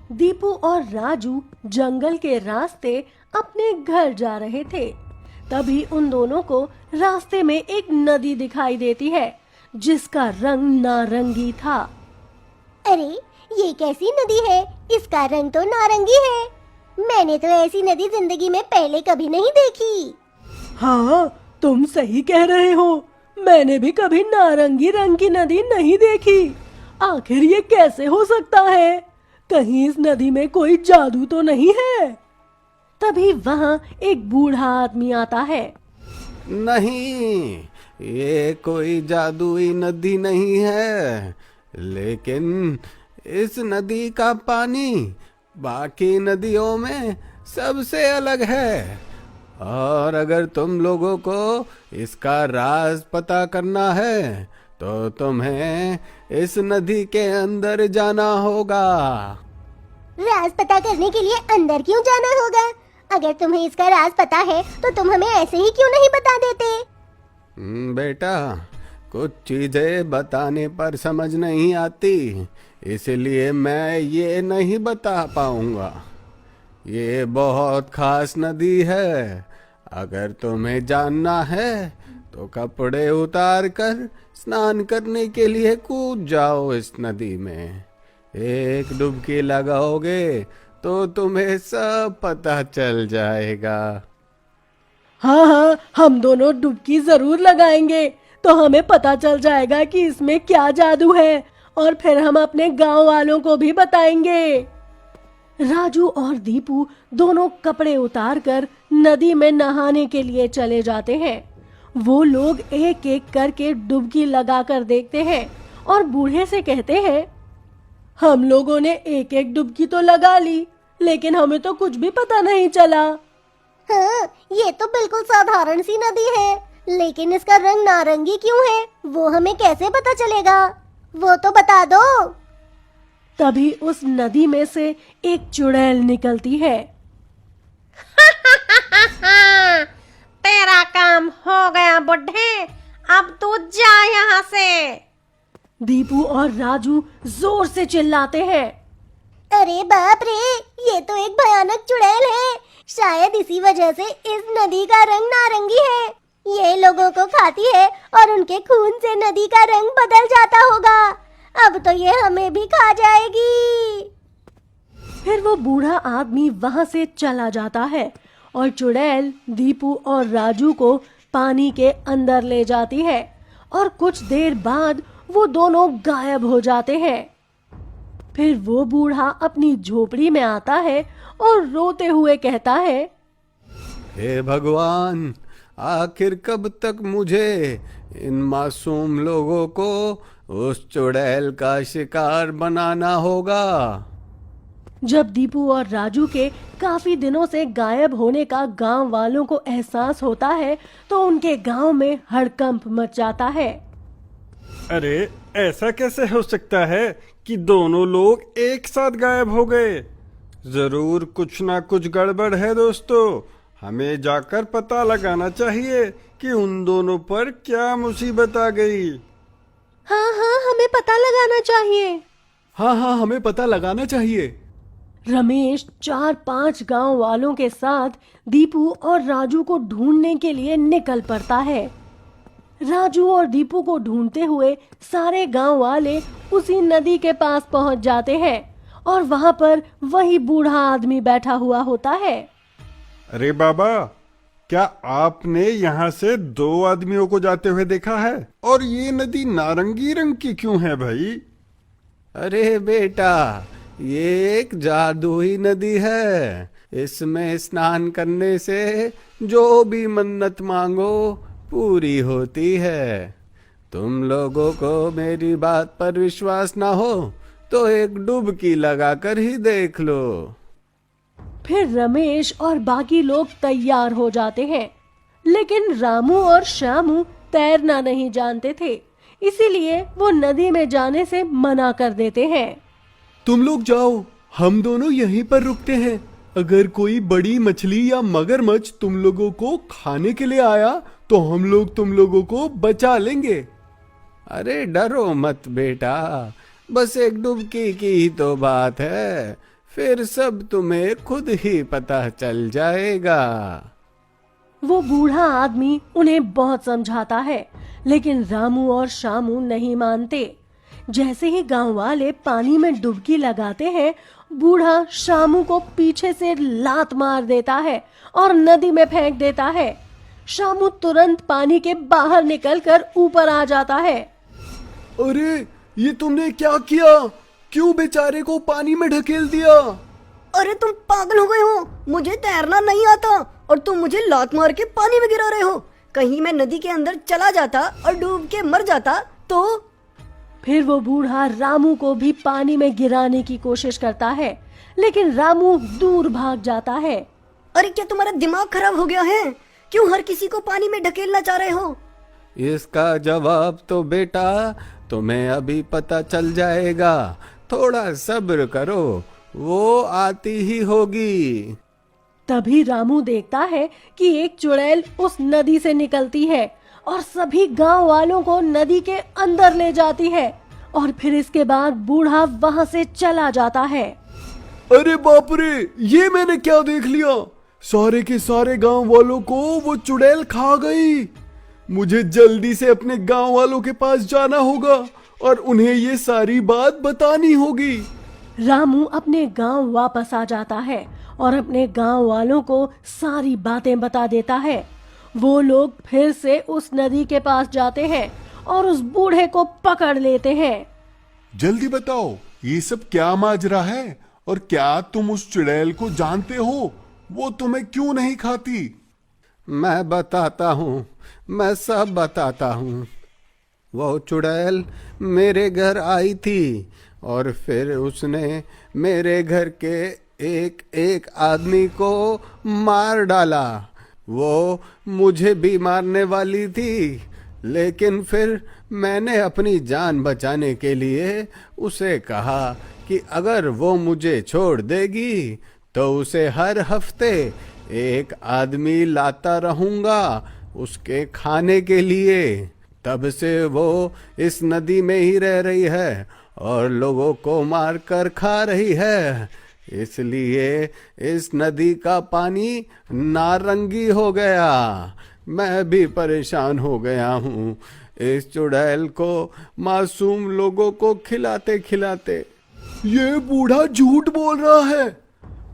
दीपू और राजू जंगल के रास्ते अपने घर जा रहे थे। तभी उन दोनों को रास्ते में एक नदी दिखाई देती है जिसका रंग नारंगी था। अरे ये कैसी नदी है? इसका रंग तो नारंगी है। मैंने तो ऐसी नदी जिंदगी में पहले कभी नहीं देखी। हाँ, तुम सही कह रहे हो। मैंने भी कभी नारंगी रंग की नदी नहीं देखी। आखिर ये कैसे हो सकता है? कहीं इस नदी में कोई जादू तो नहीं है? तभी वहाँ एक बूढ़ा आदमी आता है। नहीं, ये कोई जादुई नदी नहीं है, लेकिन इस नदी का पानी बाकी नदियों में सबसे अलग है। और अगर तुम लोगों को इसका राज पता करना है तो तुम्हें इस नदी के अंदर जाना होगा। राज पता करने के लिए अंदर क्यों जाना होगा? अगर तुम्हें इसका राज पता है तो तुम हमें ऐसे ही क्यों नहीं बता देते? बेटा, कुछ चीजें बताने पर समझ नहीं आती, इसलिए मैं ये नहीं बता पाऊंगा। ये बहुत खास नदी है। अगर तुम्हें जानना है तो कपड़े उतार कर स्नान करने के लिए कूद जाओ इस नदी में। एक डुबकी लगाओगे तो तुम्हें सब पता चल जाएगा। हाँ हाँ, हम दोनों डुबकी जरूर लगाएंगे, तो हमें पता चल जाएगा कि इसमें क्या जादू है, और फिर हम अपने गांव वालों को भी बताएंगे। राजू और दीपू दोनों कपड़े उतारकर नदी में नहाने के लिए चले जाते हैं। वो लोग एक एक करके डुबकी लगाकर देखते हैं और बूढ़े से कहते हैं, हम लोगों ने एक एक डुबकी तो लगा ली, लेकिन हमें तो कुछ भी पता नहीं चला। हाँ, ये तो बिल्कुल साधारण सी नदी है, लेकिन इसका रंग नारंगी क्यों है वो हमें कैसे पता चलेगा? वो तो बता दो। तभी उस नदी में से एक चुड़ैल निकलती है। तेरा काम हो गया बुड्ढे, अब तू जा यहाँ से। दीपू और राजू जोर से चिल्लाते हैं। अरे बाप रे, ये तो एक भयानक चुड़ैल है। शायद इसी वजह से इस नदी का रंग नारंगी है। ये लोगों को खाती है और उनके खून से नदी का रंग बदल जाता होगा। अब तो ये हमें भी खा जाएगी। फिर वो बूढ़ा आदमी वहां से चला जाता है और चुड़ैल दीपू और राजू को पानी के अंदर ले जाती है, और कुछ देर बाद वो दोनों गायब हो जाते हैं। फिर वो बूढ़ा अपनी झोपड़ी में आता है और रोते हुए कहता है, हे भगवान, आखिर कब तक मुझे इन मासूम लोगों को उस चुड़ैल का शिकार बनाना होगा। जब दीपू और राजू के काफी दिनों से गायब होने का गांव वालों को एहसास होता है तो उनके गांव में हड़कंप मच जाता है। अरे ऐसा कैसे हो सकता है कि दोनों लोग एक साथ गायब हो गए? जरूर कुछ ना कुछ गड़बड़ है दोस्तों। हमें जाकर पता लगाना चाहिए कि उन दोनों पर क्या मुसीबत आ गई। हाँ हाँ, हमें पता लगाना चाहिए। हाँ हाँ, हमें पता लगाना चाहिए। रमेश 4-5 गांव वालों के साथ दीपू और राजू को ढूंढने के लिए निकल पड़ता है। राजू और दीपू को ढूंढते हुए सारे गांव वाले उसी नदी के पास पहुंच जाते हैं और वहां पर वही बूढ़ा आदमी बैठा हुआ होता है। अरे बाबा, क्या आपने यहाँ से 2 आदमियों को जाते हुए देखा है? और ये नदी नारंगी रंग की क्यों है भाई? अरे बेटा, ये एक जादुई नदी है। इसमें स्नान करने से जो भी मन्नत मांगो पूरी होती है। तुम लोगों को मेरी बात पर विश्वास ना हो तो एक डुबकी लगाकर ही देख लो। फिर रमेश और बाकी लोग तैयार हो जाते हैं, लेकिन रामू और श्यामू तैरना नहीं जानते थे, इसीलिए वो नदी में जाने से मना कर देते हैं। तुम लोग जाओ, हम दोनों यहीं पर रुकते हैं। अगर कोई बड़ी मछली या मगरमच्छ तुम लोगों को खाने के लिए आया तो हम लोग तुम लोगों को बचा लेंगे। अरे डरो मत बेटा, बस एक डुबकी की ही तो बात है, फिर सब तुम्हें खुद ही पता चल जाएगा। वो बूढ़ा आदमी उन्हें बहुत समझाता है, लेकिन रामू और शामू नहीं मानते। जैसे ही गांव वाले पानी में डुबकी लगाते हैं, बूढ़ा शामू को पीछे से लात मार देता है और नदी में फेंक देता है। शामू तुरंत पानी के बाहर निकलकर ऊपर आ जाता है। अरे ये तुमने क्या किया? क्यों बेचारे को पानी में ढकेल दिया? अरे तुम पागल हो गए हो, मुझे तैरना नहीं आता और तुम मुझे लात मार के पानी में गिरा रहे हो। कहीं मैं नदी के अंदर चला जाता और डूब के मर जाता तो? फिर वो बूढ़ा रामू को भी पानी में गिराने की कोशिश करता है, लेकिन रामू दूर भाग जाता है। अरे क्या तुम्हारा दिमाग खराब हो गया है? क्यों हर किसी को पानी में ढकेलना चाह रहे हो? इसका जवाब तो बेटा तुम्हें अभी पता चल जाएगा। थोड़ा सब्र करो, वो आती ही होगी। तभी रामू देखता है कि एक चुड़ैल उस नदी से निकलती है और सभी गांव वालों को नदी के अंदर ले जाती है, और फिर इसके बाद बूढ़ा वहां से चला जाता है। अरे बाप रे, ये मैंने क्या देख लिया? सारे के सारे गांव वालों को वो चुड़ैल खा गई। मुझे जल्दी से अपने गांव वालों के पास जाना होगा और उन्हें ये सारी बात बतानी होगी। रामू अपने गांव वापस आ जाता है और अपने गांव वालों को सारी बातें बता देता है। वो लोग फिर से उस नदी के पास जाते हैं और उस बूढ़े को पकड़ लेते हैं। जल्दी बताओ, ये सब क्या माजरा है और क्या तुम उस चुड़ैल को जानते हो? वो तुम्हें क्यों नहीं खाती? मैं बताता हूँ, मैं सब बताता हूँ। वो चुड़ैल मेरे घर आई थी और फिर उसने मेरे घर के एक एक आदमी को मार डाला। वो मुझे भी मारने वाली थी, लेकिन फिर मैंने अपनी जान बचाने के लिए उसे कहा कि अगर वो मुझे छोड़ देगी तो उसे हर हफ्ते एक आदमी लाता रहूंगा उसके खाने के लिए। तब से वो इस नदी में ही रह रही है और लोगों को मार कर खा रही है। इसलिए इस नदी का पानी नारंगी हो गया। मैं भी परेशान हो गया हूँ इस चुड़ैल को मासूम लोगों को खिलाते खिलाते। ये बूढ़ा झूठ बोल रहा है।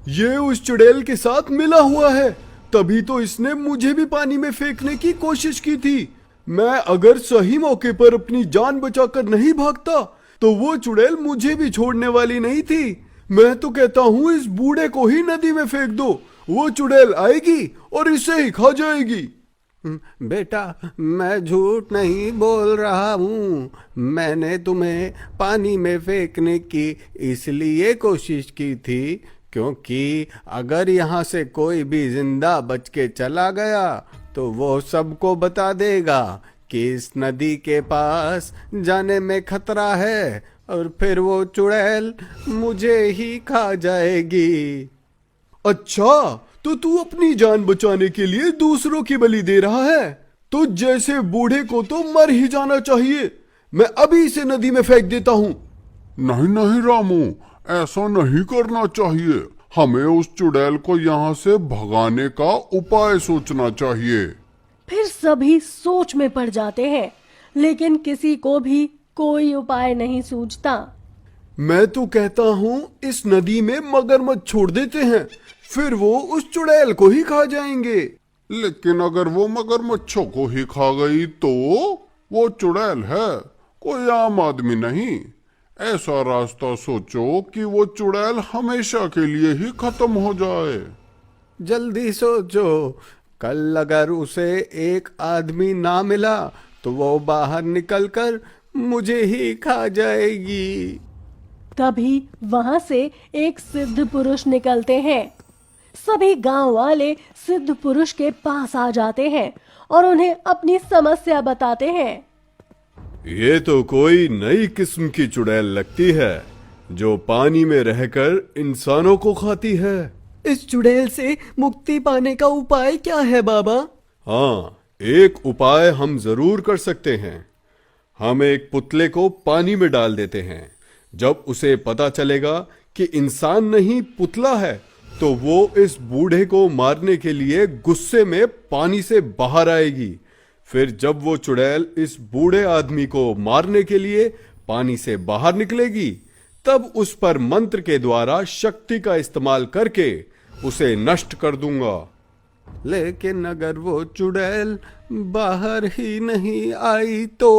ये उस चुड़ैल के साथ मिला हुआ है, तभी तो इसने मुझे भी पानी में फेंकने की कोशिश की थी। मैं अगर सही मौके पर अपनी जान बचाकर नहीं भागता तो वो चुड़ैल मुझे भी छोड़ने वाली नहीं थी। मैं तो कहता हूँ इस बूढ़े को ही नदी में फेंक दो, वो चुड़ैल आएगी और इसे ही खा जाएगी। बेटा, मैं झूठ नहीं बोल रहा हूँ। मैंने तुम्हें पानी में फेंकने की इसलिए कोशिश की थी क्योंकि अगर यहाँ से कोई भी जिंदा बच के चला गया तो वो सबको बता देगा कि इस नदी के पास जाने में खतरा है और फिर वो चुड़ैल मुझे ही खा जाएगी। अच्छा, तो तू अपनी जान बचाने के लिए दूसरों की बलि दे रहा है? तो जैसे बूढ़े को तो मर ही जाना चाहिए। मैं अभी इसे नदी में फेंक देता हूँ। नहीं नहीं रामू, ऐसा नहीं करना चाहिए। हमें उस चुड़ैल को यहाँ से भगाने का उपाय सोचना चाहिए। फिर सभी सोच में पड़ जाते हैं, लेकिन किसी को भी कोई उपाय नहीं सूझता। मैं तो कहता हूँ इस नदी में मगरमच्छ छोड़ देते हैं, फिर वो उस चुड़ैल को ही खा जाएंगे। लेकिन अगर वो मगरमच्छों को ही खा गई तो? वो चुड़ैल है, कोई आम आदमी नहीं। ऐसा रास्ता सोचो कि वो चुड़ैल हमेशा के लिए ही खत्म हो जाए। जल्दी सोचो, कल अगर उसे एक आदमी ना मिला तो वो बाहर निकलकर मुझे ही खा जाएगी। तभी वहां से एक सिद्ध पुरुष निकलते हैं। सभी गांव वाले सिद्ध पुरुष के पास आ जाते हैं और उन्हें अपनी समस्या बताते हैं। ये तो कोई नई किस्म की चुड़ैल लगती है जो पानी में रहकर इंसानों को खाती है। इस चुड़ैल से मुक्ति पाने का उपाय क्या है बाबा? हाँ, एक उपाय हम जरूर कर सकते हैं। हम एक पुतले को पानी में डाल देते हैं। जब उसे पता चलेगा कि इंसान नहीं पुतला है, तो वो इस बूढ़े को मारने के लिए गुस्से में पानी से बाहर आएगी। फिर जब वो चुड़ैल इस बूढ़े आदमी को मारने के लिए पानी से बाहर निकलेगी, तब उस पर मंत्र के द्वारा शक्ति का इस्तेमाल करके उसे नष्ट कर दूंगा। लेकिन अगर वो चुड़ैल बाहर ही नहीं आई तो?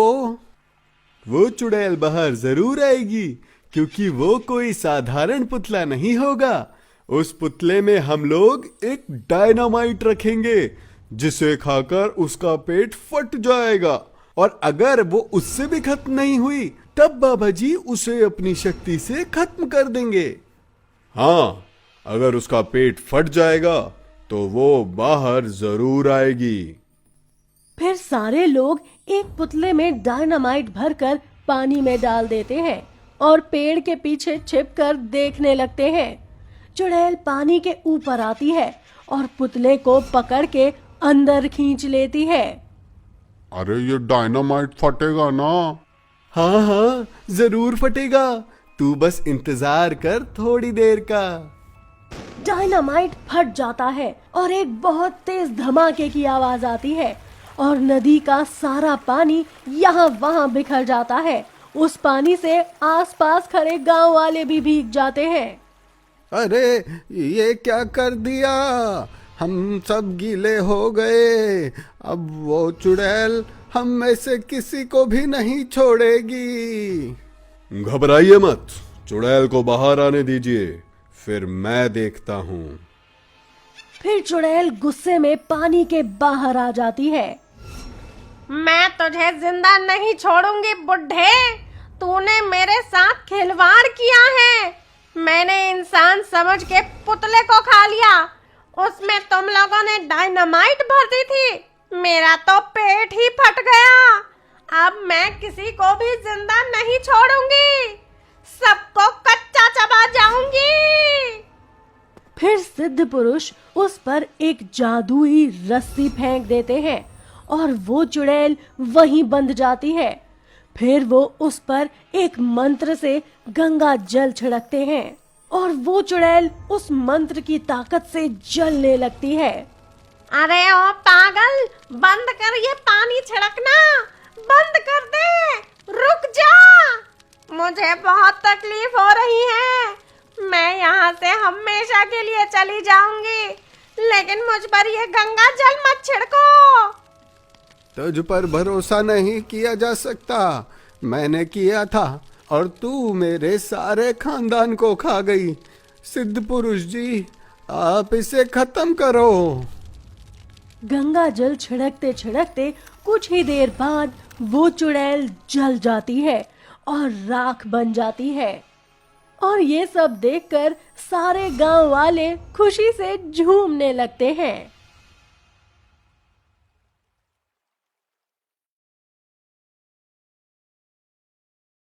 वो चुड़ैल बाहर जरूर आएगी, क्योंकि वो कोई साधारण पुतला नहीं होगा। उस पुतले में हम लोग एक डायनामाइट रखेंगे, जिसे खाकर उसका पेट फट जाएगा। और अगर वो उससे भी खत्म नहीं हुई, तब बाबा जी उसे अपनी शक्ति से खत्म कर देंगे। हाँ, अगर उसका पेट फट जाएगा तो वो बाहर जरूर आएगी। फिर सारे लोग एक पुतले में डायनामाइट भरकर पानी में डाल देते हैं और पेड़ के पीछे छिपकर देखने लगते हैं। चुड़ैल पानी के ऊपर आती है और पुतले को पकड़ के अंदर खींच लेती है। अरे ये डायनामाइट फटेगा ना? हाँ हाँ, जरूर फटेगा। तू बस इंतजार कर थोड़ी देर का। डायनामाइट फट जाता है और एक बहुत तेज धमाके की आवाज आती है और नदी का सारा पानी यहाँ वहाँ बिखर जाता है। उस पानी से आसपास खड़े गांव वाले भी भीग जाते हैं। अरे ये क्या कर दिया? हम सब गीले हो गए। अब वो चुड़ैल हम में से किसी को भी नहीं छोड़ेगी। घबराइए मत, चुड़ैल को बाहर आने दीजिए, फिर मैं देखता हूँ। फिर चुड़ैल गुस्से में पानी के बाहर आ जाती है। मैं तुझे जिंदा नहीं छोड़ूंगी बुड्ढे। तूने मेरे साथ खिलवाड़ किया है। मैंने इंसान समझ के पुतले को खा लिया। उसमें तुम लोगों ने डायनामाइट भर दी थी। मेरा तो पेट ही फट गया। अब मैं किसी को भी जिंदा नहीं छोड़ूंगी। सबको कच्चा चबा जाऊंगी। फिर सिद्ध पुरुष उस पर एक जादुई रस्सी फेंक देते हैं और वो चुड़ैल वहीं बंध जाती है। फिर वो उस पर एक मंत्र से गंगा जल छिड़कते हैं और वो चुड़ैल उस मंत्र की ताकत से जलने लगती है। अरे ओ पागल, बंद कर ये पानी छिड़कना। बंद कर दे। रुक जा। मुझे बहुत तकलीफ हो रही है। मैं यहाँ से हमेशा के लिए चली जाऊंगी, लेकिन मुझ पर ये गंगा जल मत छिड़को। तुझ पर भरोसा नहीं किया जा सकता। मैंने किया था और तू मेरे सारे खानदान को खा गई। सिद्ध पुरुष जी, आप इसे खत्म करो। गंगा जल छिड़कते छिड़कते कुछ ही देर बाद वो चुड़ैल जल जाती है और राख बन जाती है। और ये सब देखकर सारे गांव वाले खुशी से झूमने लगते हैं।